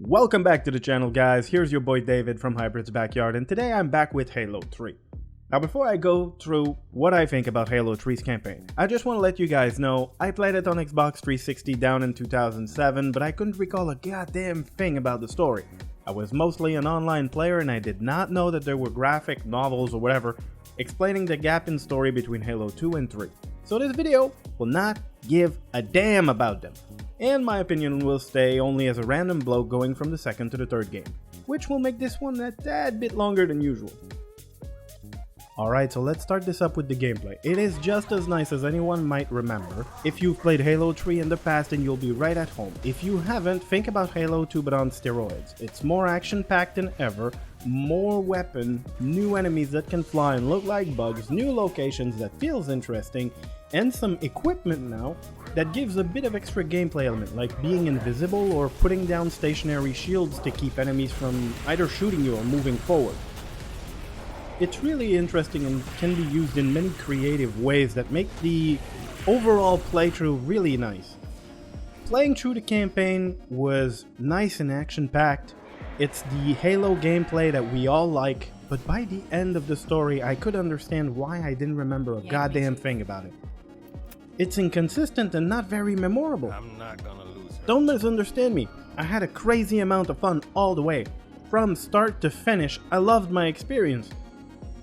Welcome back to the channel, guys. Here's your boy David from Hybrid's Backyard, and today I'm back with Halo 3. Now, before I go through what I think about Halo 3's campaign, I just want to let you guys know I played it on Xbox 360 down in 2007, but I couldn't recall a goddamn thing about the story. I was mostly an online player and I did not know that there were graphic novels or whatever explaining the gap in story between Halo 2 and 3. So this video will not give a damn about them, and my opinion will stay only as a random bloke going from the second to the third game, which will make this one a tad bit longer than usual. Alright, so let's start this up with the gameplay. It is just as nice as anyone might remember. If you've played Halo 3 in the past, then you'll be right at home. If you haven't, think about Halo 2 but on steroids. It's more action-packed than ever, more weapon, new enemies that can fly and look like bugs, new locations that feels interesting, and some equipment now that gives a bit of extra gameplay element, like being invisible or putting down stationary shields to keep enemies from either shooting you or moving forward. It's really interesting and can be used in many creative ways that make the overall playthrough really nice. Playing through the campaign was nice and action-packed. It's the Halo gameplay that we all like, but by the end of the story I could understand why I didn't remember a goddamn thing about it. It's inconsistent and not very memorable. I'm not gonna lose her. Don't misunderstand me, I had a crazy amount of fun all the way. From start to finish, I loved my experience.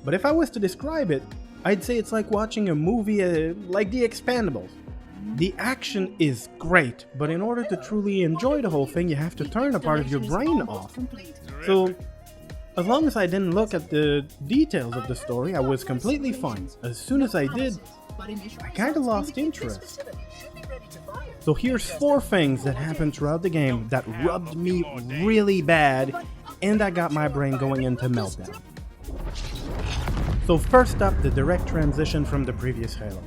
But if I was to describe it, I'd say it's like watching a movie like The Expendables. The action is great, but in order to truly enjoy the whole thing, you have to turn a part of your brain off. So, as long as I didn't look at the details of the story, I was completely fine. As soon as I did, I kinda lost interest. So here's 4 things that happened throughout the game that rubbed me really bad, and that got my brain going into meltdown. So first up, the direct transition from the previous Halo.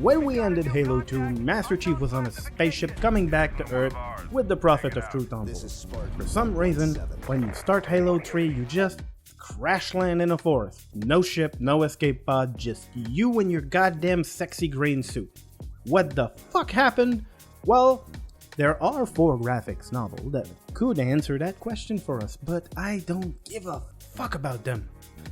When we ended Halo 2, Master Chief was on a spaceship coming back to Earth with the Prophet of Truth on board. For some reason, when you start Halo 3, you just crash land in a forest. No ship, no escape pod, just you and your goddamn sexy green suit. What the fuck happened? Well, there are 4 graphics novels that could answer that question for us, but I don't give a fuck about them.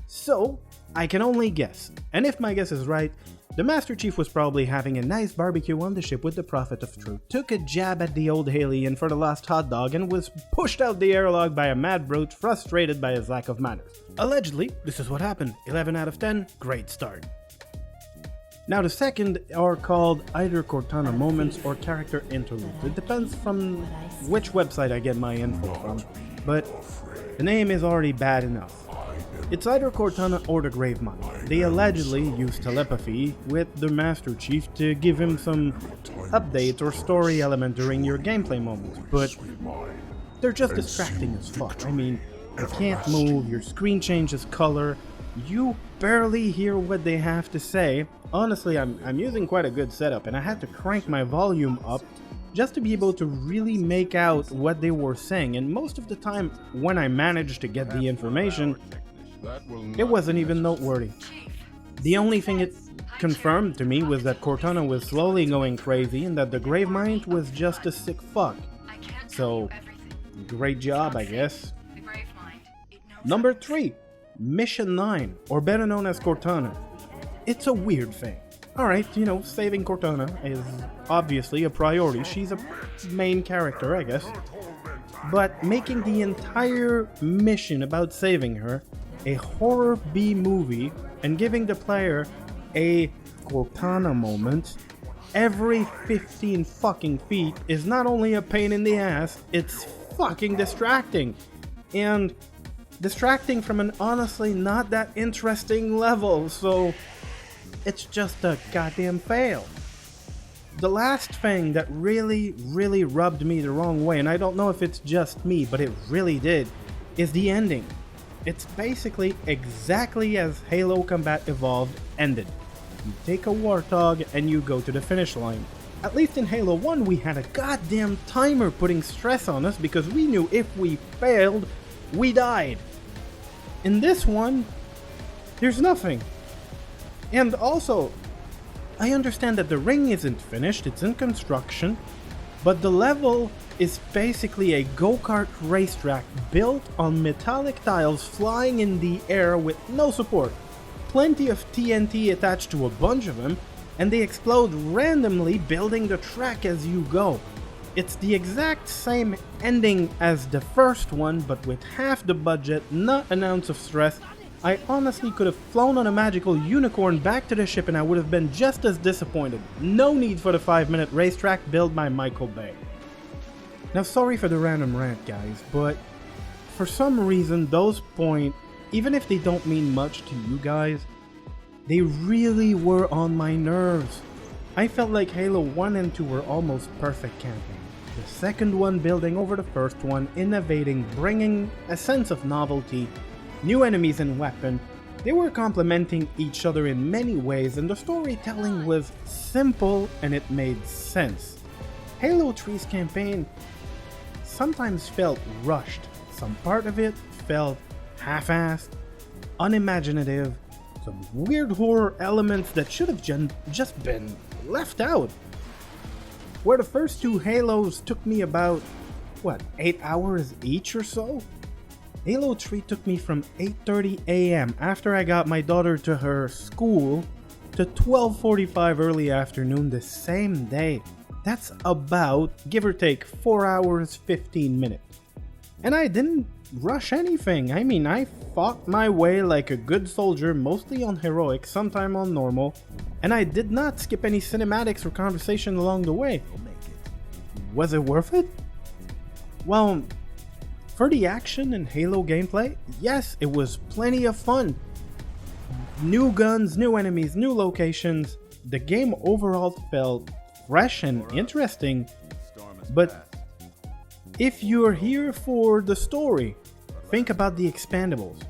So, I can only guess, and if my guess is right, the Master Chief was probably having a nice barbecue on the ship with the Prophet of Truth, took a jab at the old alien for the last hot dog, and was pushed out the airlock by a mad brute frustrated by his lack of manners. Allegedly, this is what happened. 11 out of 10, great start. Now the second are called either Cortana moments or character interludes. It depends from which website I get my info from, but the name is already bad enough. It's either Cortana or the Gravemind. They allegedly use telepathy with the Master Chief to give him some updates or story element during your gameplay moments, but they're just distracting as fuck. I mean, you can't move, your screen changes color, you barely hear what they have to say. Honestly, I'm using quite a good setup, and I had to crank my volume up just to be able to really make out what they were saying, and most of the time when I managed to get the information, it wasn't even noteworthy. The only thing it confirmed to me was that Cortana was slowly going crazy and that the Gravemind was just a sick fuck. So, great job, I guess. Number 3, Mission 9, or better known as Cortana. It's a weird thing. Alright, you know, saving Cortana is obviously a priority. She's a main character, I guess. But making the entire mission about saving her a horror B-movie and giving the player a Cortana moment every 15 fucking feet is not only a pain in the ass, it's fucking distracting. And distracting from an honestly not that interesting level, so it's just a goddamn fail. The last thing that really rubbed me the wrong way, and I don't know if it's just me, but it really did, is the ending. It's basically exactly as Halo Combat Evolved ended. You take a Warthog and you go to the finish line. At least in Halo 1 we had a goddamn timer putting stress on us because we knew if we failed, we died. In this one, there's nothing. And also, I understand that the ring isn't finished, it's in construction, but the level is basically a go-kart racetrack built on metallic tiles flying in the air with no support. Plenty of TNT attached to a bunch of them, and they explode randomly, building the track as you go. It's the exact same ending as the first one, but with half the budget, not an ounce of stress. I honestly could have flown on a magical unicorn back to the ship and I would have been just as disappointed. No need for the 5-minute racetrack built by Michael Bay. Now, sorry for the random rant, guys, but for some reason those points, even if they don't mean much to you guys, they really were on my nerves. I felt like Halo 1 and 2 were almost perfect campaigns. The second one building over the first one, innovating, bringing a sense of novelty, new enemies and weapons. They were complementing each other in many ways, and the storytelling was simple and it made sense. Halo 3's campaign sometimes felt rushed. Some part of it felt half-assed, unimaginative, some weird horror elements that should have just been left out. Where the first two Halos took me about, 8 hours each or so? Halo 3 took me from 8:30 AM after I got my daughter to her school to 12:45 early afternoon the same day. That's about, give or take, 4 hours 15 minutes. And I didn't rush anything. I mean, I fought my way like a good soldier, mostly on heroic, sometime on normal, and I did not skip any cinematics or conversation along the way. Was it worth it? Well, for the action and Halo gameplay, yes, it was plenty of fun. New guns, new enemies, new locations. The game overall felt fresh and interesting, but if you're here for the story, think about the expandables.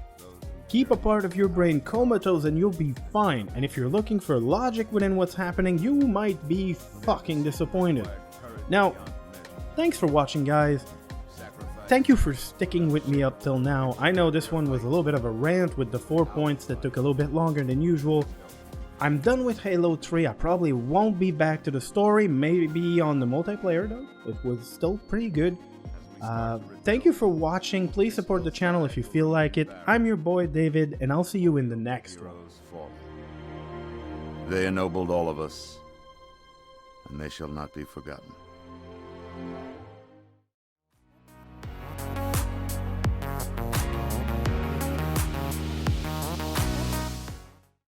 Keep a part of your brain comatose and you'll be fine, and if you're looking for logic within what's happening, you might be fucking disappointed. Now, thanks for watching, guys. Thank you for sticking with me up till now. I know this one was a little bit of a rant with the 4 points that took a little bit longer than usual. I'm done with Halo 3. I probably won't be back to the story, maybe on the multiplayer though. It was still pretty good. Thank you for watching. Please support the channel if you feel like it. I'm your boy David, and I'll see you in the next one. They ennobled all of us, and they shall not be forgotten.